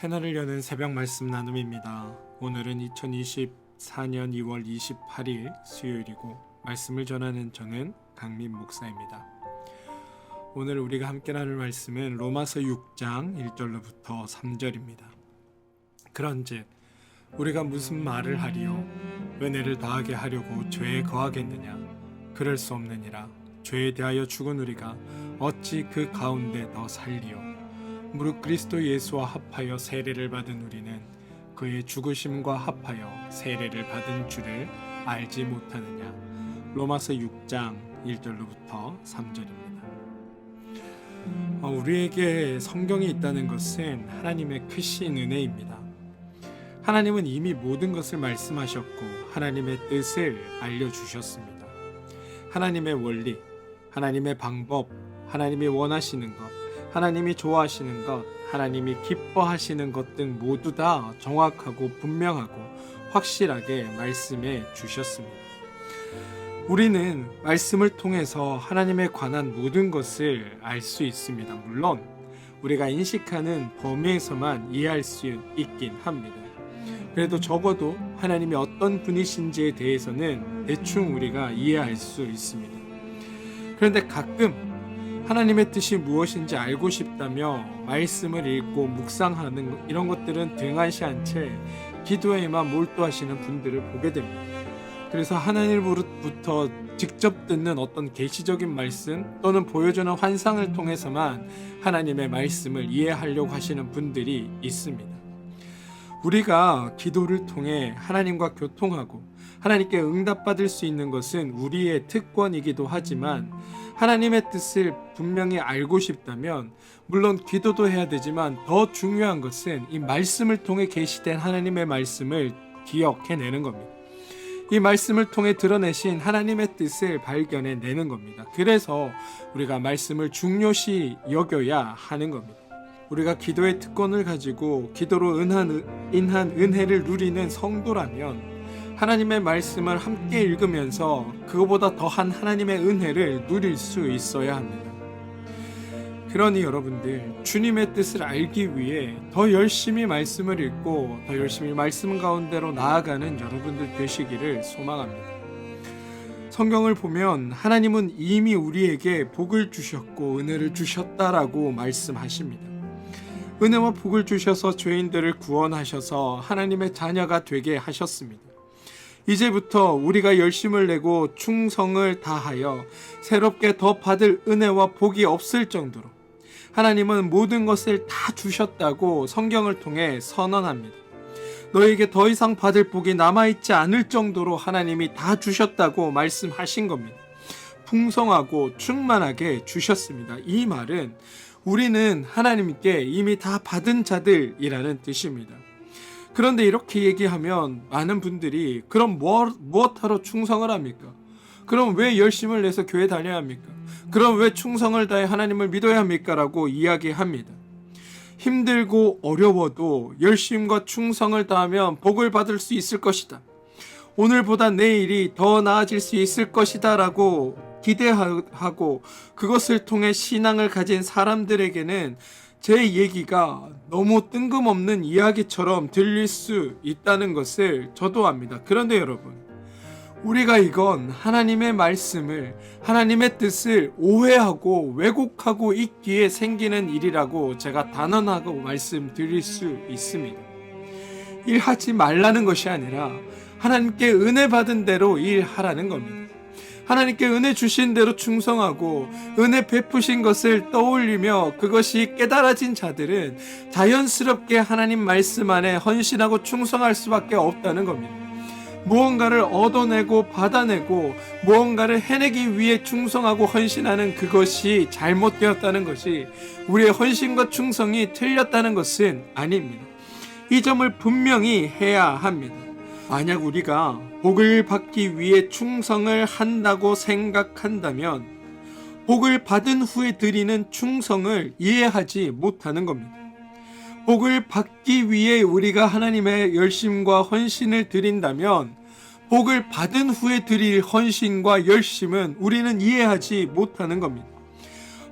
새날을 여는 새벽 말씀 나눔입니다. 오늘은 2024년 2월 28일 수요일이고 말씀을 전하는 저는 강민 목사입니다. 오늘 우리가 함께 나눌 말씀은 로마서 6장 1절로부터 3절입니다. 그런즉 우리가 무슨 말을 하리요? 은혜를 더하게 하려고 죄에 거하겠느냐? 그럴 수 없느니라. 죄에 대하여 죽은 우리가 어찌 그 가운데 더 살리요? 무릇 그리스도 예수와 합하여 세례를 받은 우리는 그의 죽으심과 합하여 세례를 받은 줄을 알지 못하느냐. 로마서 6장 1절로부터 3절입니다. 우리에게 성경이 있다는 것은 하나님의 크신 은혜입니다. 하나님은 이미 모든 것을 말씀하셨고 하나님의 뜻을 알려주셨습니다. 하나님의 원리, 하나님의 방법, 하나님이 원하시는 것, 하나님이 좋아하시는 것, 하나님이 기뻐하시는 것 등 모두 다 정확하고 분명하고 확실하게 말씀해 주셨습니다. 우리는 말씀을 통해서 하나님에 관한 모든 것을 알 수 있습니다. 물론 우리가 인식하는 범위에서만 이해할 수 있긴 합니다. 그래도 적어도 하나님이 어떤 분이신지에 대해서는 대충 우리가 이해할 수 있습니다. 그런데 가끔 하나님의 뜻이 무엇인지 알고 싶다며 말씀을 읽고 묵상하는 이런 것들은 등한시한 채 기도에만 몰두하시는 분들을 보게 됩니다. 그래서 하나님으로부터 직접 듣는 어떤 계시적인 말씀 또는 보여주는 환상을 통해서만 하나님의 말씀을 이해하려고 하시는 분들이 있습니다. 우리가 기도를 통해 하나님과 교통하고 하나님께 응답받을 수 있는 것은 우리의 특권이기도 하지만 하나님의 뜻을 분명히 알고 싶다면 물론 기도도 해야 되지만 더 중요한 것은 이 말씀을 통해 계시된 하나님의 말씀을 기억해내는 겁니다. 이 말씀을 통해 드러내신 하나님의 뜻을 발견해내는 겁니다. 그래서 우리가 말씀을 중요시 여겨야 하는 겁니다. 우리가 기도의 특권을 가지고 기도로 인한 은혜를 누리는 성도라면 하나님의 말씀을 함께 읽으면서 그거보다 더한 하나님의 은혜를 누릴 수 있어야 합니다. 그러니 여러분들 주님의 뜻을 알기 위해 더 열심히 말씀을 읽고 더 열심히 말씀 가운데로 나아가는 여러분들 되시기를 소망합니다. 성경을 보면 하나님은 이미 우리에게 복을 주셨고 은혜를 주셨다라고 말씀하십니다. 은혜와 복을 주셔서 죄인들을 구원하셔서 하나님의 자녀가 되게 하셨습니다. 이제부터 우리가 열심을 내고 충성을 다하여 새롭게 더 받을 은혜와 복이 없을 정도로 하나님은 모든 것을 다 주셨다고 성경을 통해 선언합니다. 너에게 더 이상 받을 복이 남아있지 않을 정도로 하나님이 다 주셨다고 말씀하신 겁니다. 풍성하고 충만하게 주셨습니다. 이 말은 우리는 하나님께 이미 다 받은 자들이라는 뜻입니다. 그런데 이렇게 얘기하면 많은 분들이 그럼 무엇하러 충성을 합니까? 그럼 왜 열심을 내서 교회 다녀야 합니까? 그럼 왜 충성을 다해 하나님을 믿어야 합니까? 라고 이야기합니다. 힘들고 어려워도 열심과 충성을 다하면 복을 받을 수 있을 것이다. 오늘보다 내일이 더 나아질 수 있을 것이다 라고 기대하고 그것을 통해 신앙을 가진 사람들에게는 제 얘기가 너무 뜬금없는 이야기처럼 들릴 수 있다는 것을 저도 압니다. 그런데 여러분, 우리가 이건 하나님의 말씀을, 하나님의 뜻을 오해하고 왜곡하고 있기에 생기는 일이라고 제가 단언하고 말씀드릴 수 있습니다. 일하지 말라는 것이 아니라 하나님께 은혜 받은 대로 일하라는 겁니다. 하나님께 은혜 주신 대로 충성하고 은혜 베푸신 것을 떠올리며 그것이 깨달아진 자들은 자연스럽게 하나님 말씀 안에 헌신하고 충성할 수밖에 없다는 겁니다. 무언가를 얻어내고 받아내고 무언가를 해내기 위해 충성하고 헌신하는 그것이 잘못되었다는 것이 우리의 헌신과 충성이 틀렸다는 것은 아닙니다. 이 점을 분명히 해야 합니다. 만약 우리가 복을 받기 위해 충성을 한다고 생각한다면 복을 받은 후에 드리는 충성을 이해하지 못하는 겁니다. 복을 받기 위해 우리가 하나님의 열심과 헌신을 드린다면 복을 받은 후에 드릴 헌신과 열심은 우리는 이해하지 못하는 겁니다.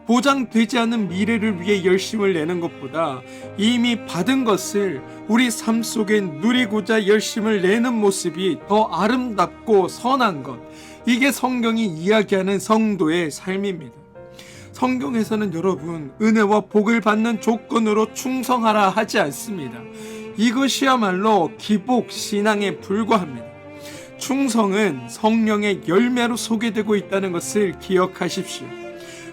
보장되지 않은 미래를 위해 열심을 내는 것보다 이미 받은 것을 우리 삶 속에 누리고자 열심을 내는 모습이 더 아름답고 선한 것. 이게 성경이 이야기하는 성도의 삶입니다. 성경에서는 여러분, 은혜와 복을 받는 조건으로 충성하라 하지 않습니다. 이것이야말로 기복 신앙에 불과합니다. 충성은 성령의 열매로 소개되고 있다는 것을 기억하십시오.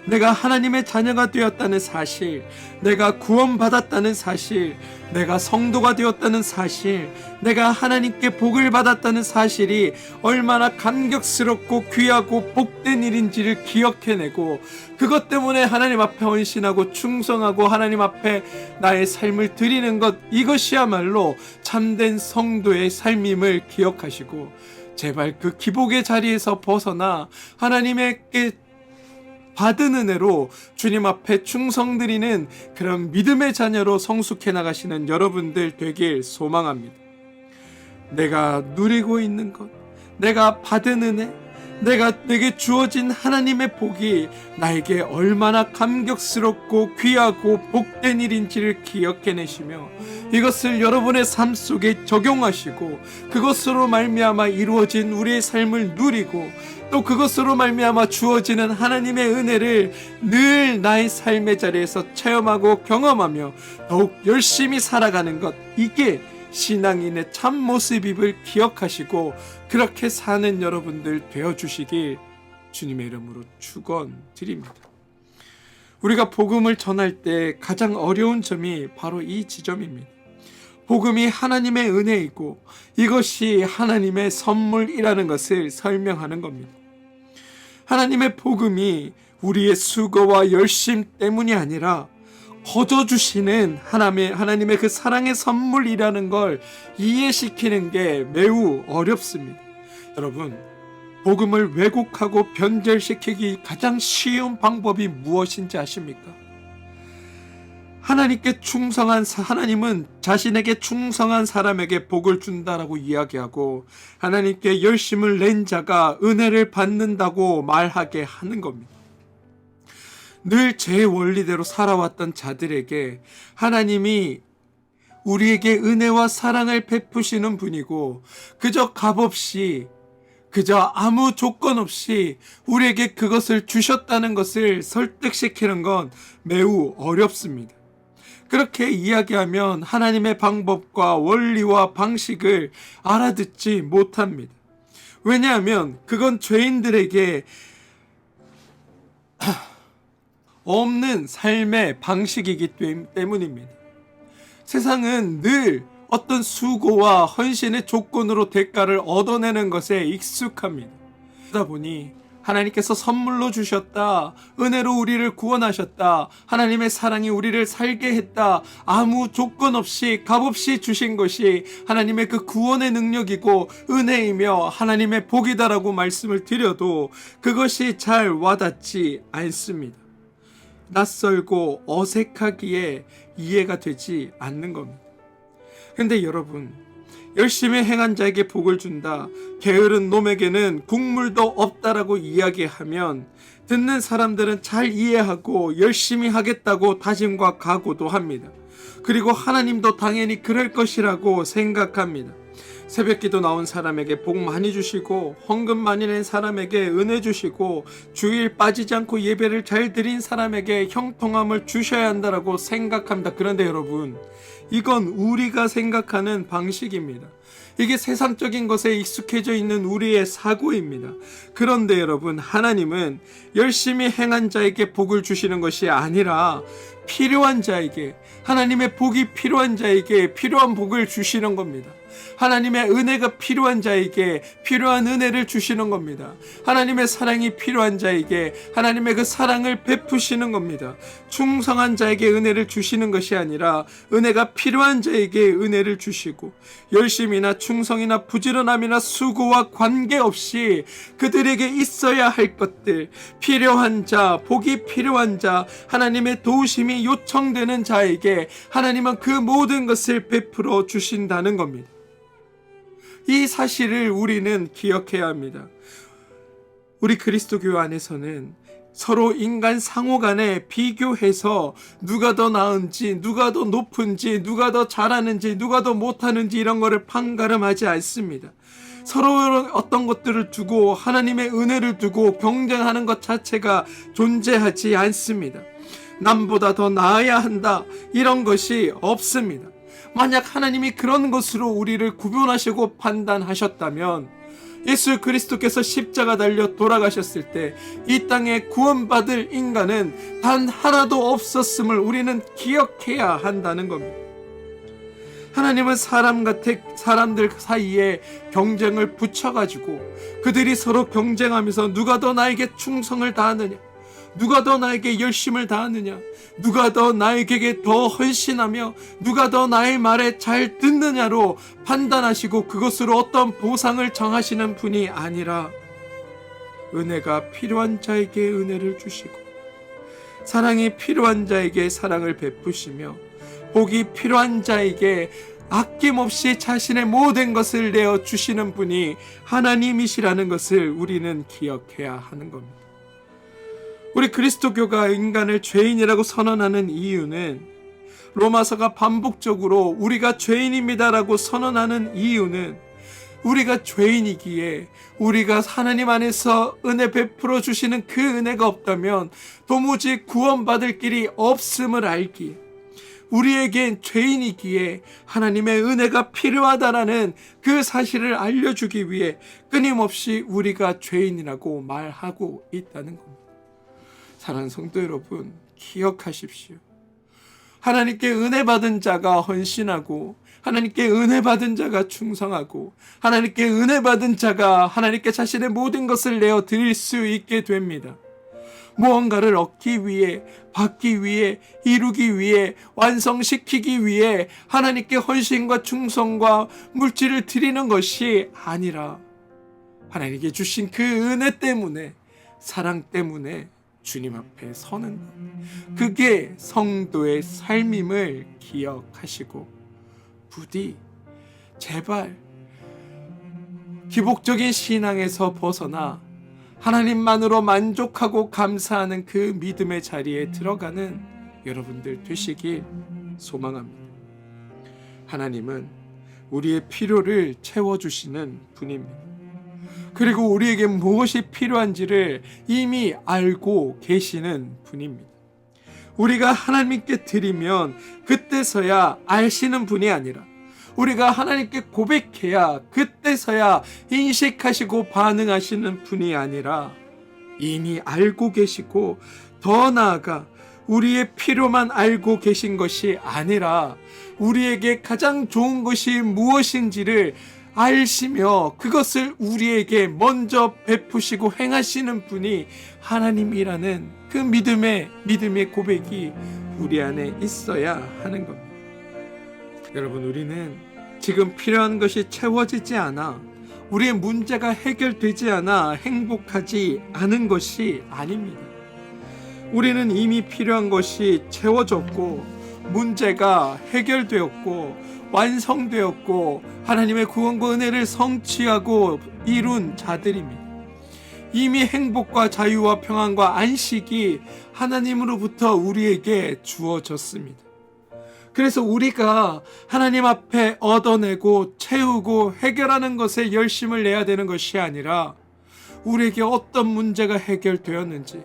내가 하나님의 자녀가 되었다는 사실, 내가 구원받았다는 사실, 내가 성도가 되었다는 사실, 내가 하나님께 복을 받았다는 사실이 얼마나 감격스럽고 귀하고 복된 일인지를 기억해내고, 그것 때문에 하나님 앞에 헌신하고 충성하고 하나님 앞에 나의 삶을 드리는 것, 이것이야말로 참된 성도의 삶임을 기억하시고, 제발 그 기복의 자리에서 벗어나 하나님께 받은 은혜로 주님 앞에 충성드리는 그런 믿음의 자녀로 성숙해 나가시는 여러분들 되길 소망합니다. 내가 누리고 있는 것, 내가 받은 은혜, 내게 주어진 하나님의 복이 나에게 얼마나 감격스럽고 귀하고 복된 일인지를 기억해내시며 이것을 여러분의 삶 속에 적용하시고 그것으로 말미암아 이루어진 우리의 삶을 누리고 또 그것으로 말미암아 주어지는 하나님의 은혜를 늘 나의 삶의 자리에서 체험하고 경험하며 더욱 열심히 살아가는 것, 이게 신앙인의 참 모습임을 기억하시고 그렇게 사는 여러분들 되어주시길 주님의 이름으로 축원드립니다. 우리가 복음을 전할 때 가장 어려운 점이 바로 이 지점입니다. 복음이 하나님의 은혜이고 이것이 하나님의 선물이라는 것을 설명하는 겁니다. 하나님의 복음이 우리의 수고와 열심 때문이 아니라 거저주시는 하나님의 그 사랑의 선물이라는 걸 이해시키는 게 매우 어렵습니다. 여러분, 복음을 왜곡하고 변절시키기 가장 쉬운 방법이 무엇인지 아십니까? 하나님은 자신에게 충성한 사람에게 복을 준다라고 이야기하고 하나님께 열심을 낸 자가 은혜를 받는다고 말하게 하는 겁니다. 늘 제 원리대로 살아왔던 자들에게 하나님이 우리에게 은혜와 사랑을 베푸시는 분이고 그저 값없이 그저 아무 조건 없이 우리에게 그것을 주셨다는 것을 설득시키는 건 매우 어렵습니다. 그렇게 이야기하면 하나님의 방법과 원리와 방식을 알아듣지 못합니다. 왜냐하면 그건 죄인들에게 없는 삶의 방식이기 때문입니다. 세상은 늘 어떤 수고와 헌신의 조건으로 대가를 얻어내는 것에 익숙합니다. 그러다 보니 하나님께서 선물로 주셨다, 은혜로 우리를 구원하셨다, 하나님의 사랑이 우리를 살게 했다, 아무 조건 없이 값없이 주신 것이 하나님의 그 구원의 능력이고 은혜이며 하나님의 복이다라고 말씀을 드려도 그것이 잘 와닿지 않습니다. 낯설고 어색하기에 이해가 되지 않는 겁니다. 근데 여러분, 열심히 행한 자에게 복을 준다, 게으른 놈에게는 국물도 없다라고 이야기하면 듣는 사람들은 잘 이해하고 열심히 하겠다고 다짐과 각오도 합니다. 그리고 하나님도 당연히 그럴 것이라고 생각합니다. 새벽기도 나온 사람에게 복 많이 주시고 헌금 많이 낸 사람에게 은혜 주시고 주일 빠지지 않고 예배를 잘 드린 사람에게 형통함을 주셔야 한다라고 생각합니다. 그런데 여러분, 이건 우리가 생각하는 방식입니다. 이게 세상적인 것에 익숙해져 있는 우리의 사고입니다. 그런데 여러분, 하나님은 열심히 행한 자에게 복을 주시는 것이 아니라 필요한 자에게, 하나님의 복이 필요한 자에게 필요한 복을 주시는 겁니다. 하나님의 은혜가 필요한 자에게 필요한 은혜를 주시는 겁니다. 하나님의 사랑이 필요한 자에게 하나님의 그 사랑을 베푸시는 겁니다. 충성한 자에게 은혜를 주시는 것이 아니라 은혜가 필요한 자에게 은혜를 주시고 열심이나 충성이나 부지런함이나 수고와 관계없이 그들에게 있어야 할 것들, 필요한 자, 복이 필요한 자, 하나님의 도우심이 요청되는 자에게 하나님은 그 모든 것을 베풀어 주신다는 겁니다. 이 사실을 우리는 기억해야 합니다. 우리 그리스도교 안에서는 서로 인간 상호 간에 비교해서 누가 더 나은지, 누가 더 높은지, 누가 더 잘하는지, 누가 더 못하는지 이런 거를 판가름하지 않습니다. 서로 어떤 것들을 두고 하나님의 은혜를 두고 경쟁하는 것 자체가 존재하지 않습니다. 남보다 더 나아야 한다, 이런 것이 없습니다. 만약 하나님이 그런 것으로 우리를 구분하시고 판단하셨다면 예수 그리스도께서 십자가 달려 돌아가셨을 때 이 땅에 구원받을 인간은 단 하나도 없었음을 우리는 기억해야 한다는 겁니다. 하나님은 사람들 사이에 경쟁을 붙여가지고 그들이 서로 경쟁하면서 누가 더 나에게 충성을 다하느냐, 누가 더 나에게 열심을 다하느냐, 누가 더 나에게 더 헌신하며 누가 더 나의 말에 잘 듣느냐로 판단하시고 그것으로 어떤 보상을 정하시는 분이 아니라 은혜가 필요한 자에게 은혜를 주시고 사랑이 필요한 자에게 사랑을 베푸시며 복이 필요한 자에게 아낌없이 자신의 모든 것을 내어 주시는 분이 하나님이시라는 것을 우리는 기억해야 하는 겁니다. 우리 그리스도교가 인간을 죄인이라고 선언하는 이유는, 로마서가 반복적으로 우리가 죄인입니다라고 선언하는 이유는 우리가 죄인이기에 우리가 하나님 안에서 은혜 베풀어 주시는 그 은혜가 없다면 도무지 구원받을 길이 없음을 알기에, 우리에겐 죄인이기에 하나님의 은혜가 필요하다라는 그 사실을 알려주기 위해 끊임없이 우리가 죄인이라고 말하고 있다는 겁니다. 사랑하는 성도 여러분, 기억하십시오. 하나님께 은혜 받은 자가 헌신하고 하나님께 은혜 받은 자가 충성하고 하나님께 은혜 받은 자가 하나님께 자신의 모든 것을 내어 드릴 수 있게 됩니다. 무언가를 얻기 위해, 받기 위해, 이루기 위해, 완성시키기 위해 하나님께 헌신과 충성과 물질을 드리는 것이 아니라 하나님께 주신 그 은혜 때문에, 사랑 때문에 주님 앞에 서는 것, 그게 성도의 삶임을 기억하시고 부디 제발 기복적인 신앙에서 벗어나 하나님만으로 만족하고 감사하는 그 믿음의 자리에 들어가는 여러분들 되시길 소망합니다. 하나님은 우리의 필요를 채워주시는 분입니다. 그리고 우리에게 무엇이 필요한지를 이미 알고 계시는 분입니다. 우리가 하나님께 드리면 그때서야 아시는 분이 아니라 우리가 하나님께 고백해야 그때서야 인식하시고 반응하시는 분이 아니라 이미 알고 계시고 더 나아가 우리의 필요만 알고 계신 것이 아니라 우리에게 가장 좋은 것이 무엇인지를 알시며 그것을 우리에게 먼저 베푸시고 행하시는 분이 하나님이라는 그 믿음의 고백이 우리 안에 있어야 하는 겁니다. 여러분, 우리는 지금 필요한 것이 채워지지 않아, 우리의 문제가 해결되지 않아 행복하지 않은 것이 아닙니다. 우리는 이미 필요한 것이 채워졌고 문제가 해결되었고 완성되었고 하나님의 구원과 은혜를 성취하고 이룬 자들입니다. 이미 행복과 자유와 평안과 안식이 하나님으로부터 우리에게 주어졌습니다. 그래서 우리가 하나님 앞에 얻어내고 채우고 해결하는 것에 열심을 내야 되는 것이 아니라 우리에게 어떤 문제가 해결되었는지,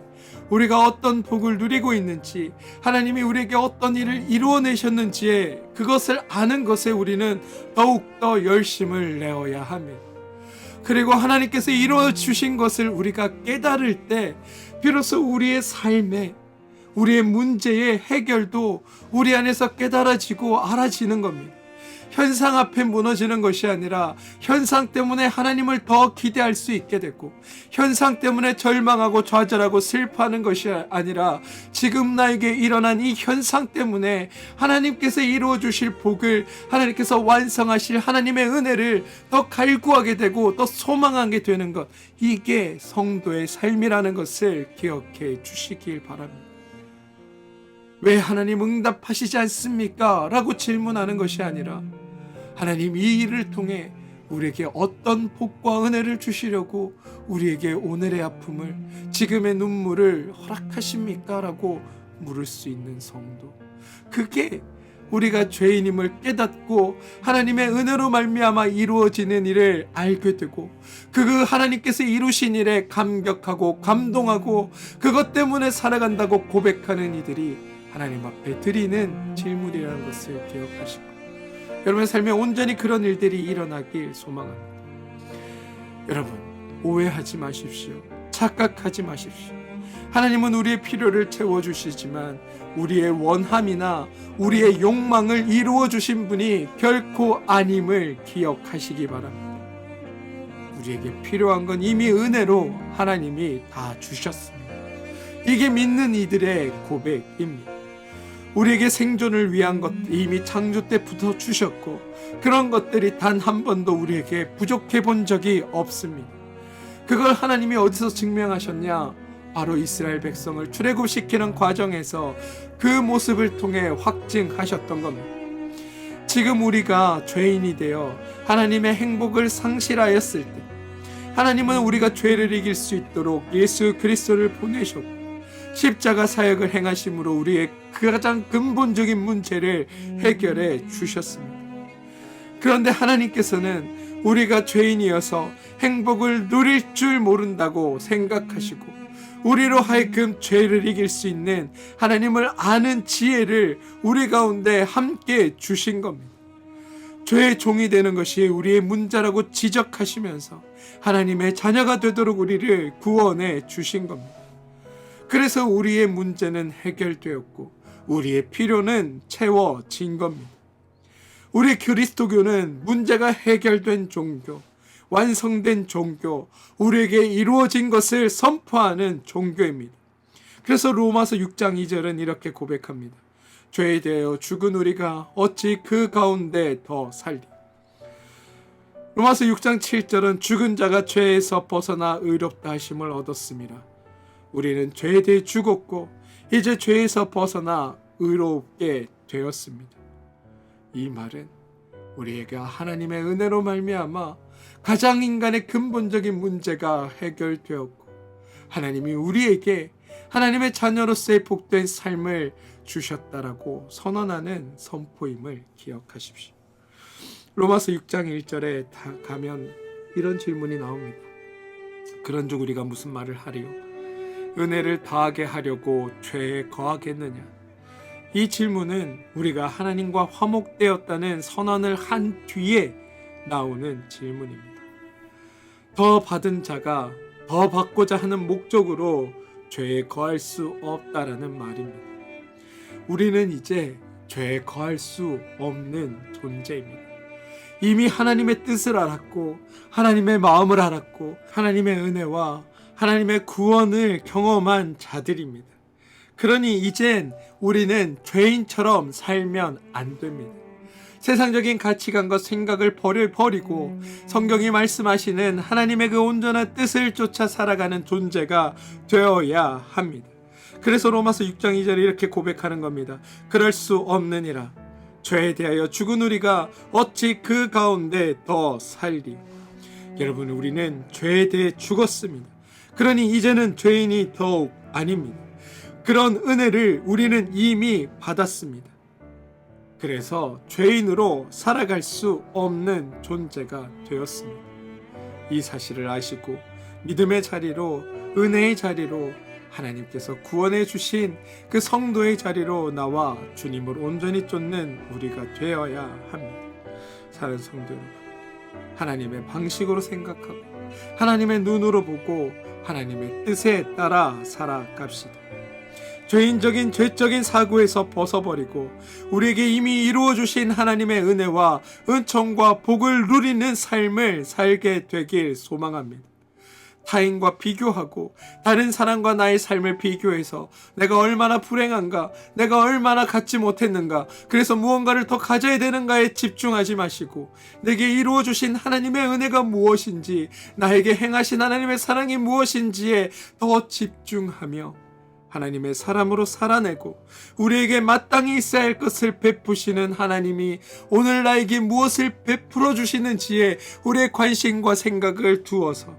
우리가 어떤 복을 누리고 있는지, 하나님이 우리에게 어떤 일을 이루어내셨는지에 그것을 아는 것에 우리는 더욱더 열심을 내어야 합니다. 그리고 하나님께서 이루어주신 것을 우리가 깨달을 때 비로소 우리의 삶에, 우리의 문제의 해결도 우리 안에서 깨달아지고 알아지는 겁니다. 현상 앞에 무너지는 것이 아니라 현상 때문에 하나님을 더 기대할 수 있게 됐고, 현상 때문에 절망하고 좌절하고 슬퍼하는 것이 아니라 지금 나에게 일어난 이 현상 때문에 하나님께서 이루어 주실 복을, 하나님께서 완성하실 하나님의 은혜를 더 갈구하게 되고 더 소망하게 되는 것, 이게 성도의 삶이라는 것을 기억해 주시길 바랍니다. 왜 하나님 응답하시지 않습니까? 라고 질문하는 것이 아니라 하나님 이 일을 통해 우리에게 어떤 복과 은혜를 주시려고 우리에게 오늘의 아픔을, 지금의 눈물을 허락하십니까? 라고 물을 수 있는 성도. 그게 우리가 죄인임을 깨닫고 하나님의 은혜로 말미암아 이루어지는 일을 알게 되고, 그 하나님께서 이루신 일에 감격하고 감동하고 그것 때문에 살아간다고 고백하는 이들이 하나님 앞에 드리는 질문이라는 것을 기억하시고, 여러분의 삶에 온전히 그런 일들이 일어나길 소망합니다. 여러분, 오해하지 마십시오. 착각하지 마십시오. 하나님은 우리의 필요를 채워주시지만 우리의 원함이나 우리의 욕망을 이루어주신 분이 결코 아님을 기억하시기 바랍니다. 우리에게 필요한 건 이미 은혜로 하나님이 다 주셨습니다. 이게 믿는 이들의 고백입니다. 우리에게 생존을 위한 것 이미 창조 때부터 주셨고, 그런 것들이 단 한 번도 우리에게 부족해 본 적이 없습니다. 그걸 하나님이 어디서 증명하셨냐? 바로 이스라엘 백성을 출애굽시키는 과정에서 그 모습을 통해 확증하셨던 겁니다. 지금 우리가 죄인이 되어 하나님의 행복을 상실하였을 때, 하나님은 우리가 죄를 이길 수 있도록 예수 그리스도를 보내셨고 십자가 사역을 행하심으로 우리의 가장 근본적인 문제를 해결해 주셨습니다. 그런데 하나님께서는 우리가 죄인이어서 행복을 누릴 줄 모른다고 생각하시고, 우리로 하여금 죄를 이길 수 있는 하나님을 아는 지혜를 우리 가운데 함께 주신 겁니다. 죄의 종이 되는 것이 우리의 문제라고 지적하시면서 하나님의 자녀가 되도록 우리를 구원해 주신 겁니다. 그래서 우리의 문제는 해결되었고 우리의 필요는 채워진 겁니다. 우리 그리스도교는 문제가 해결된 종교, 완성된 종교, 우리에게 이루어진 것을 선포하는 종교입니다. 그래서 로마서 6장 2절은 이렇게 고백합니다. 죄에 대하여 죽은 우리가 어찌 그 가운데 더 살리. 로마서 6장 7절은 죽은 자가 죄에서 벗어나 의롭다 하심을 얻었습니다. 우리는 죄에 대해 죽었고 이제 죄에서 벗어나 의롭게 되었습니다. 이 말은 우리에게 하나님의 은혜로 말미암아 가장 인간의 근본적인 문제가 해결되었고, 하나님이 우리에게 하나님의 자녀로서의 복된 삶을 주셨다라고 선언하는 선포임을 기억하십시오. 로마서 6장 1절에 다 가면 이런 질문이 나옵니다. 그런즉 우리가 무슨 말을 하리요? 은혜를 더하게 하려고 죄에 거하겠느냐? 이 질문은 우리가 하나님과 화목되었다는 선언을 한 뒤에 나오는 질문입니다. 더 받은 자가 더 받고자 하는 목적으로 죄에 거할 수 없다라는 말입니다. 우리는 이제 죄에 거할 수 없는 존재입니다. 이미 하나님의 뜻을 알았고 하나님의 마음을 알았고 하나님의 은혜와 하나님의 구원을 경험한 자들입니다. 그러니 이젠 우리는 죄인처럼 살면 안 됩니다. 세상적인 가치관과 생각을 버리고 성경이 말씀하시는 하나님의 그 온전한 뜻을 쫓아 살아가는 존재가 되어야 합니다. 그래서 로마서 6장 2절에 이렇게 고백하는 겁니다. 그럴 수 없느니라. 죄에 대하여 죽은 우리가 어찌 그 가운데 더 살리. 여러분, 우리는 죄에 대해 죽었습니다. 그러니 이제는 죄인이 더욱 아닙니다. 그런 은혜를 우리는 이미 받았습니다. 그래서 죄인으로 살아갈 수 없는 존재가 되었습니다. 이 사실을 아시고 믿음의 자리로, 은혜의 자리로, 하나님께서 구원해 주신 그 성도의 자리로 나와 주님을 온전히 쫓는 우리가 되어야 합니다. 사랑하는 성도 여러분, 하나님의 방식으로 생각하고 하나님의 눈으로 보고 하나님의 뜻에 따라 살아갑시다. 죄인적인 죄적인 사고에서 벗어버리고 우리에게 이미 이루어주신 하나님의 은혜와 은총과 복을 누리는 삶을 살게 되길 소망합니다. 타인과 비교하고 다른 사람과 나의 삶을 비교해서 내가 얼마나 불행한가, 내가 얼마나 갖지 못했는가, 그래서 무언가를 더 가져야 되는가에 집중하지 마시고 내게 이루어주신 하나님의 은혜가 무엇인지, 나에게 행하신 하나님의 사랑이 무엇인지에 더 집중하며 하나님의 사람으로 살아내고 우리에게 마땅히 있어야 할 것을 베푸시는 하나님이 오늘 나에게 무엇을 베풀어 주시는지에 우리의 관심과 생각을 두어서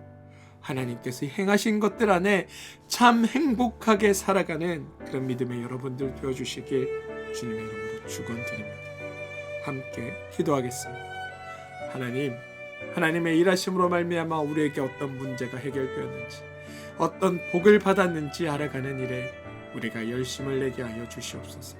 하나님께서 행하신 것들 안에 참 행복하게 살아가는 그런 믿음의 여러분들 되어주시길 주님의 이름으로 축원드립니다. 함께 기도하겠습니다. 하나님, 하나님의 일하심으로 말미암아 우리에게 어떤 문제가 해결되었는지, 어떤 복을 받았는지 알아가는 일에 우리가 열심을 내게 하여 주시옵소서.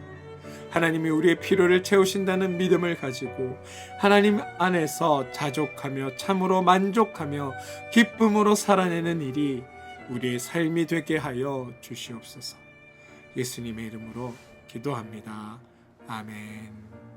하나님이 우리의 필요를 채우신다는 믿음을 가지고 하나님 안에서 자족하며 참으로 만족하며 기쁨으로 살아내는 일이 우리의 삶이 되게 하여 주시옵소서. 예수님의 이름으로 기도합니다. 아멘.